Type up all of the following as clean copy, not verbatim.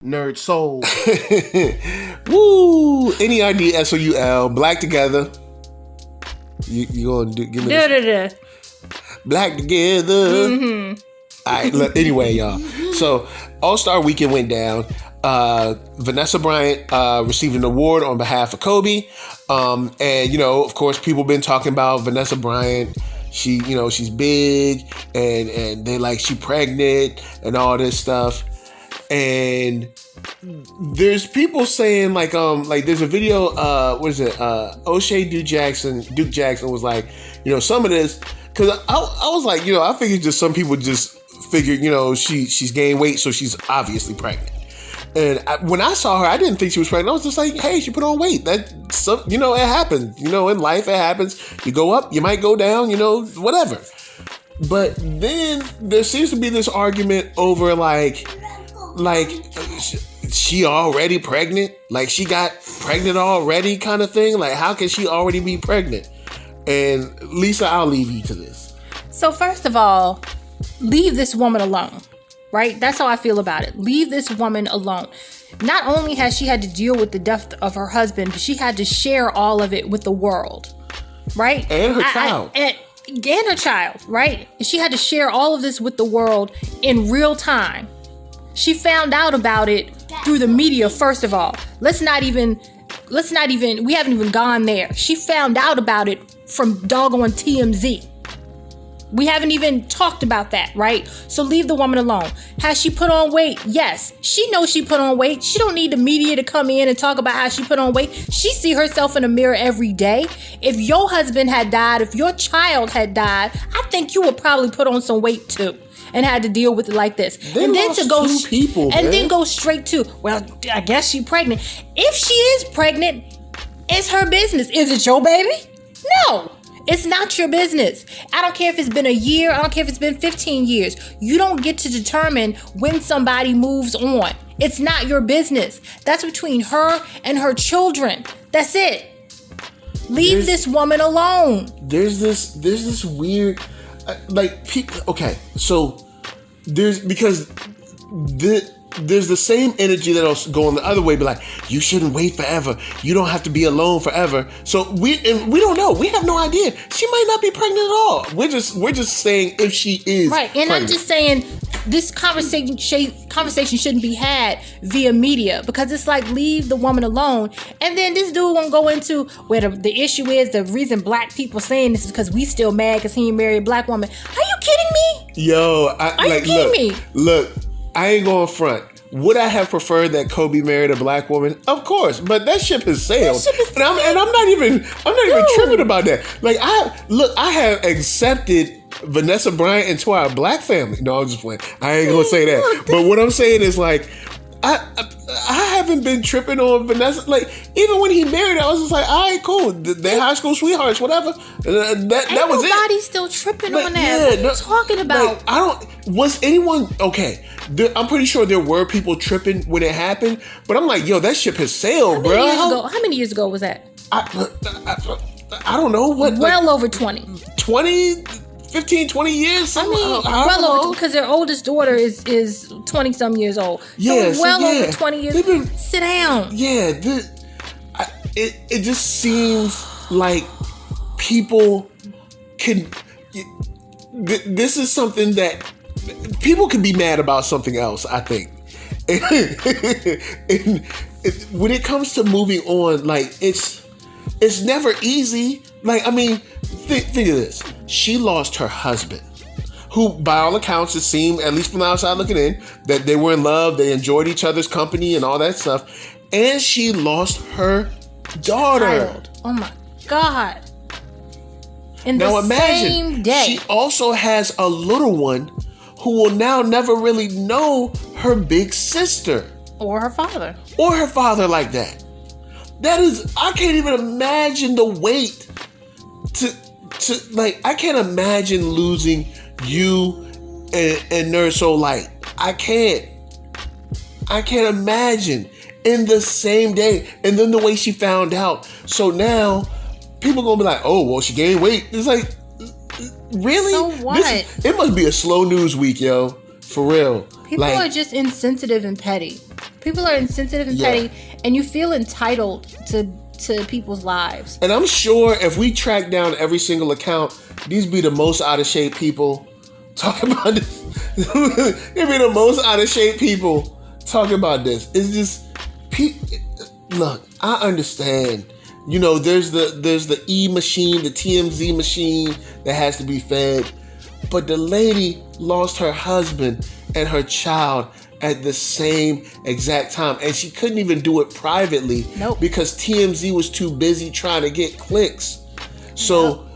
NERDSoul. Woo! NERDSoul. BlackTogether. You gonna give me this? BlackTogether. Mm-hmm. All right. Look, anyway, y'all. So All-Star Weekend went down. Vanessa Bryant received an award on behalf of Kobe. And of course, people been talking about Vanessa Bryant. She's big, and they like she pregnant and all this stuff. And there's people saying like there's a video, O'Shea Duke Jackson was like, some of this, because I was like, I figured just some people just figured, she's gained weight, so she's obviously pregnant. And when I saw her, I didn't think she was pregnant. I was just like, hey, she put on weight. It happens. In life, it happens. You go up, you might go down, whatever. But then there seems to be this argument over like she already pregnant? Like she got pregnant already kind of thing? Like how can she already be pregnant? And Lisa, I'll leave you to this. So first of all, leave this woman alone, right? That's how I feel about it. Leave this woman alone. Not only has she had to deal with the death of her husband, but she had to share all of it with the world, right? And her child. And her child, right? And she had to share all of this with the world in real time. She found out about it through the media, first of all. We haven't even gone there. She found out about it from doggone TMZ. We haven't even talked about that, right? So leave the woman alone. Has she put on weight? Yes. She knows she put on weight. She don't need the media to come in and talk about how she put on weight. She see herself in the mirror every day. If your husband had died, if your child had died, I think you would probably put on some weight too. And had to deal with it like this. Then go straight to, well, I guess she's pregnant. If she is pregnant, it's her business. Is it your baby? No, it's not your business. I don't care if it's been a year. I don't care if it's been 15 years. You don't get to determine when somebody moves on. It's not your business. That's between her and her children. That's it. Leave this woman alone. There's this weird... people. Okay, so there's the same energy that'll go on the other way, be like, you shouldn't wait forever. You don't have to be alone forever. So we don't know. We have no idea. She might not be pregnant at all. We're just saying if she is right. And pregnant. I'm just saying this conversation shouldn't be had via media, because it's like, leave the woman alone. And then this dude won't go into where the issue is. The reason black people saying this is because we still mad because he ain't married a black woman. Are you kidding me? Yo, are you kidding me? Look, I ain't going front. Would I have preferred that Kobe married a black woman? Of course, but that ship has sailed. And I'm not even tripping about that. Like I have accepted Vanessa Bryant into our black family. No, I'm just playing. I ain't gonna say that. But what I'm saying is like, I haven't been tripping on Vanessa. Like even when he married her, I was just like, all right, cool. They're high school sweethearts, whatever. That was it. Nobody's still tripping on that. Yeah, what are you talking about? Like, was anyone okay? I'm pretty sure there were people tripping when it happened, but I'm like, yo, that ship has sailed, bro. How many years ago was that? I don't know. Over 20. 20? 15, 20 years? Over, because their oldest daughter is 20-some years old. Yeah, so over 20 years. Sit down. Yeah, it just seems like people can... This is something that... People can be mad about something else, I think. And when it comes to moving on, like, it's never easy. Like, I mean, think of this. She lost her husband, who, by all accounts, it seemed, at least from the outside looking in, that they were in love, they enjoyed each other's company and all that stuff. And she lost her daughter. Child. Oh, my God. Now imagine, same day. She also has a little one who will now never really know her big sister. Or her father. Like that. That is, I can't even imagine the weight to I can't imagine losing you and NERDSoulite. I can't imagine in the same day. And then the way she found out. So now people gonna be like, oh, well, she gained weight. It's like, really? So what? It must be a slow news week, yo. For real. People are just insensitive and petty. People are insensitive and petty, and you feel entitled to people's lives. And I'm sure if we track down every single account, these be the most out of shape people talking about this. It'd be the most out of shape people talking about this. It's just, look, I understand. You know, there's the E machine, the TMZ machine that has to be fed. But the lady lost her husband and her child at the same exact time. And she couldn't even do it privately. Nope. Because TMZ was too busy trying to get clicks. And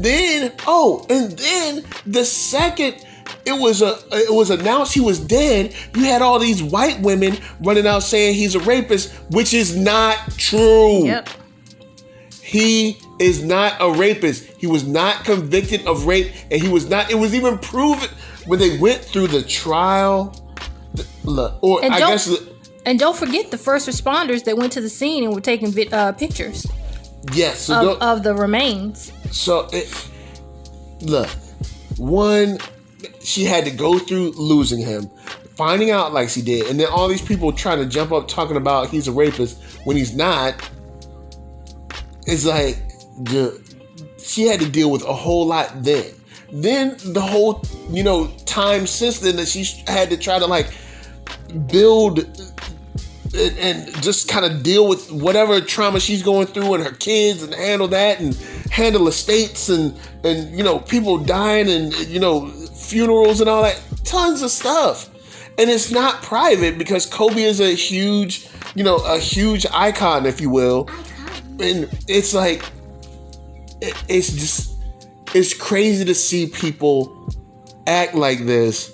then the second it was announced he was dead, you had all these white women running out saying he's a rapist, which is not true. Yep. He is not a rapist. He was not convicted of rape, and he was not. It was even proven when they went through the trial. And don't forget the first responders that went to the scene and were taking pictures. Yes, of the remains. So, she had to go through losing him, finding out like she did, and then all these people trying to jump up talking about he's a rapist when he's not. It's like, she had to deal with a whole lot then. Then the whole, time since then that she had to try to like build and just kind of deal with whatever trauma she's going through and her kids and handle that and handle estates and people dying and, funerals and all that. Tons of stuff. And it's not private because Kobe is a huge icon, if you will. And it's like, it's crazy to see people act like this.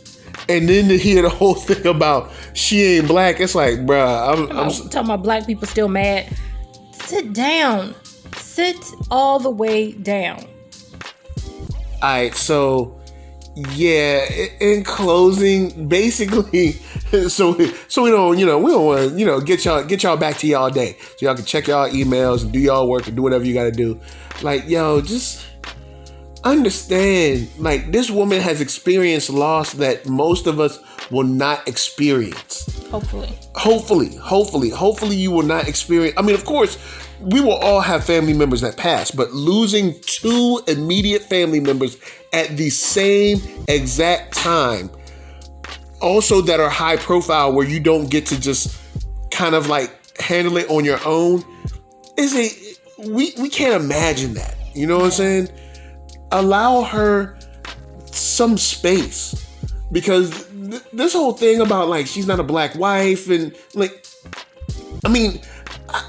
And then to hear the whole thing about she ain't black, it's like, bruh, I'm talking about black people still mad. Sit down. Sit all the way down. All right, so yeah, in closing, basically, so we don't want to, get y'all back to y'all day, so y'all can check y'all emails and do y'all work and do whatever you got to do. Like, just understand, like, this woman has experienced loss that most of us will not experience. Hopefully you will not experience. I mean, of course, we will all have family members that pass, but losing two immediate family members at the same exact time, also that are high profile, where you don't get to just kind of like handle it on your own, we can't imagine that. You know what I'm saying? Allow her some space, because this whole thing about like she's not a black wife and like, I mean,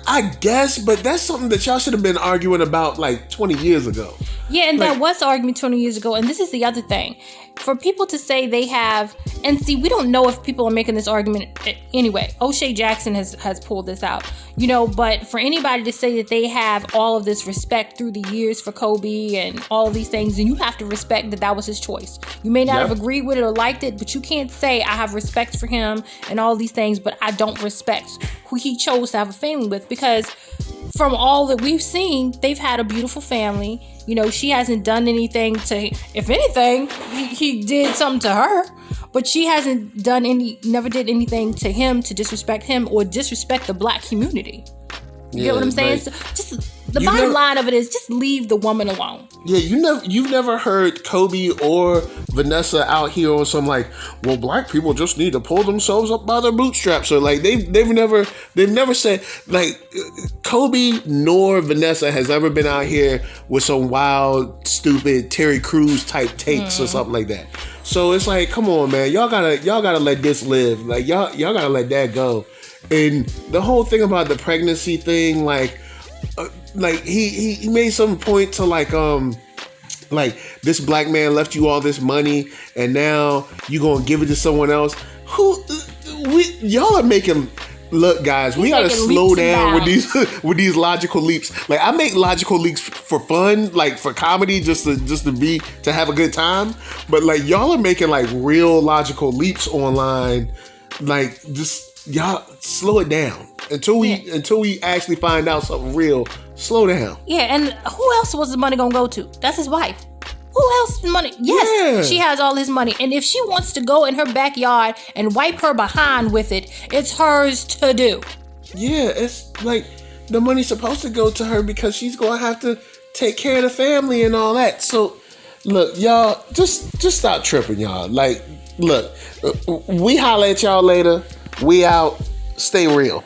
I guess, but that's something that y'all should have been arguing about like 20 years ago. Yeah, and that was the argument 20 years ago. And this is the other thing. For people to say they have, and see, we don't know if people are making this argument anyway. O'Shea Jackson has pulled this out, but for anybody to say that they have all of this respect through the years for Kobe and all of these things, then you have to respect that was his choice. You may not have agreed with it or liked it, but you can't say I have respect for him and all these things, but I don't respect who he chose to have a family with, because from all that we've seen, they've had a beautiful family. She hasn't done anything to, if anything, he did something to her, but she hasn't never did anything to him to disrespect him or disrespect the black community. You get what I'm saying? So just the bottom line of it is just leave the woman alone. Yeah, you've never heard Kobe or Vanessa out here on some like, well, black people just need to pull themselves up by their bootstraps, or like they've never said, like, Kobe nor Vanessa has ever been out here with some wild, stupid Terry Crews type takes or something like that. So it's like, come on, man, y'all gotta let this live. Like y'all gotta let that go. And the whole thing about the pregnancy thing, like he made some point to like this black man left you all this money and now you gonna give it to someone else. Y'all are making. Look, guys, we gotta slow down with these logical leaps. Like, I make logical leaps for fun, like for comedy, just to have a good time. But like, y'all are making like real logical leaps online. Like, just y'all slow it down until we actually find out something real. Slow down. Yeah, and who else was the money gonna go to? That's his wife. Who else money? Yes, Yeah. she has all his money. And if she wants to go in her backyard and wipe her behind with it, it's hers to do. Yeah, it's like the money's supposed to go to her because she's gonna have to take care of the family and all that. So, look, y'all, just stop tripping, y'all. Like, look, we holla at y'all later. We out. Stay real.